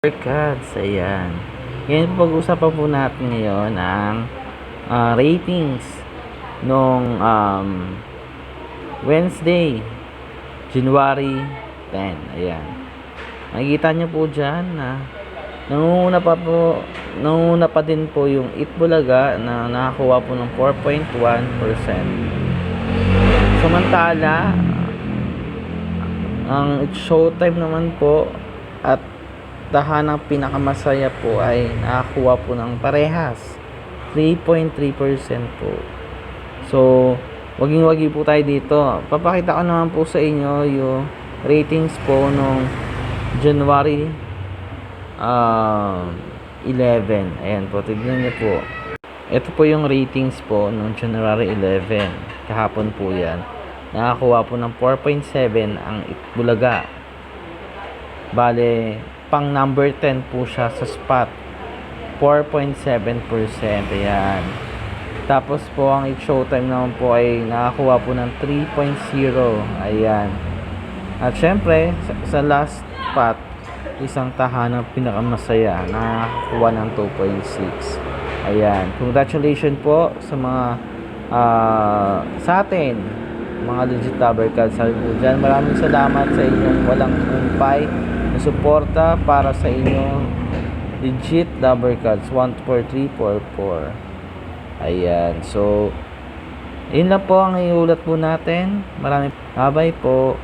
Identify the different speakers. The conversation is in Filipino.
Speaker 1: Cards, ayan. Ngayon pag-usapan po natin ngayon ang ratings nung Wednesday, January 10. Ayan. Makikita nyo po dyan na nangunguna pa din po yung Itbulaga na nakakuha po ng 4.1%. Samantala, ang Showtime naman po at tahanang pinakamasaya po ay nakakuha po ng parehas 3.3% po. So waging-wagi po tayo dito. Papakita ko naman po sa inyo yung ratings po nung January 11. Ayan po, tignan niyo po. Ito po yung ratings po nung January 11. Kahapon po yan. Nakakuha po ng 4.7 ang Itbulaga. Bale, pang number 10 po siya sa spot, 4.7%. Ayan. Tapos po ang Showtime naman po ay nakakuha po ng 3.0. Ayan. At syempre sa last spot, isang tahanang pinakamasaya, nakakuha ng 2.6. Ayan. Congratulations po sa mga sa atin, mga legit Dabber Cards. Sabi po dyan, maraming salamat sa inyong walang humpay na suporta para sa inyong legit Dabber Cards 14344. Ayan. So, yun lang po ang iulat po natin. Maraming bye po.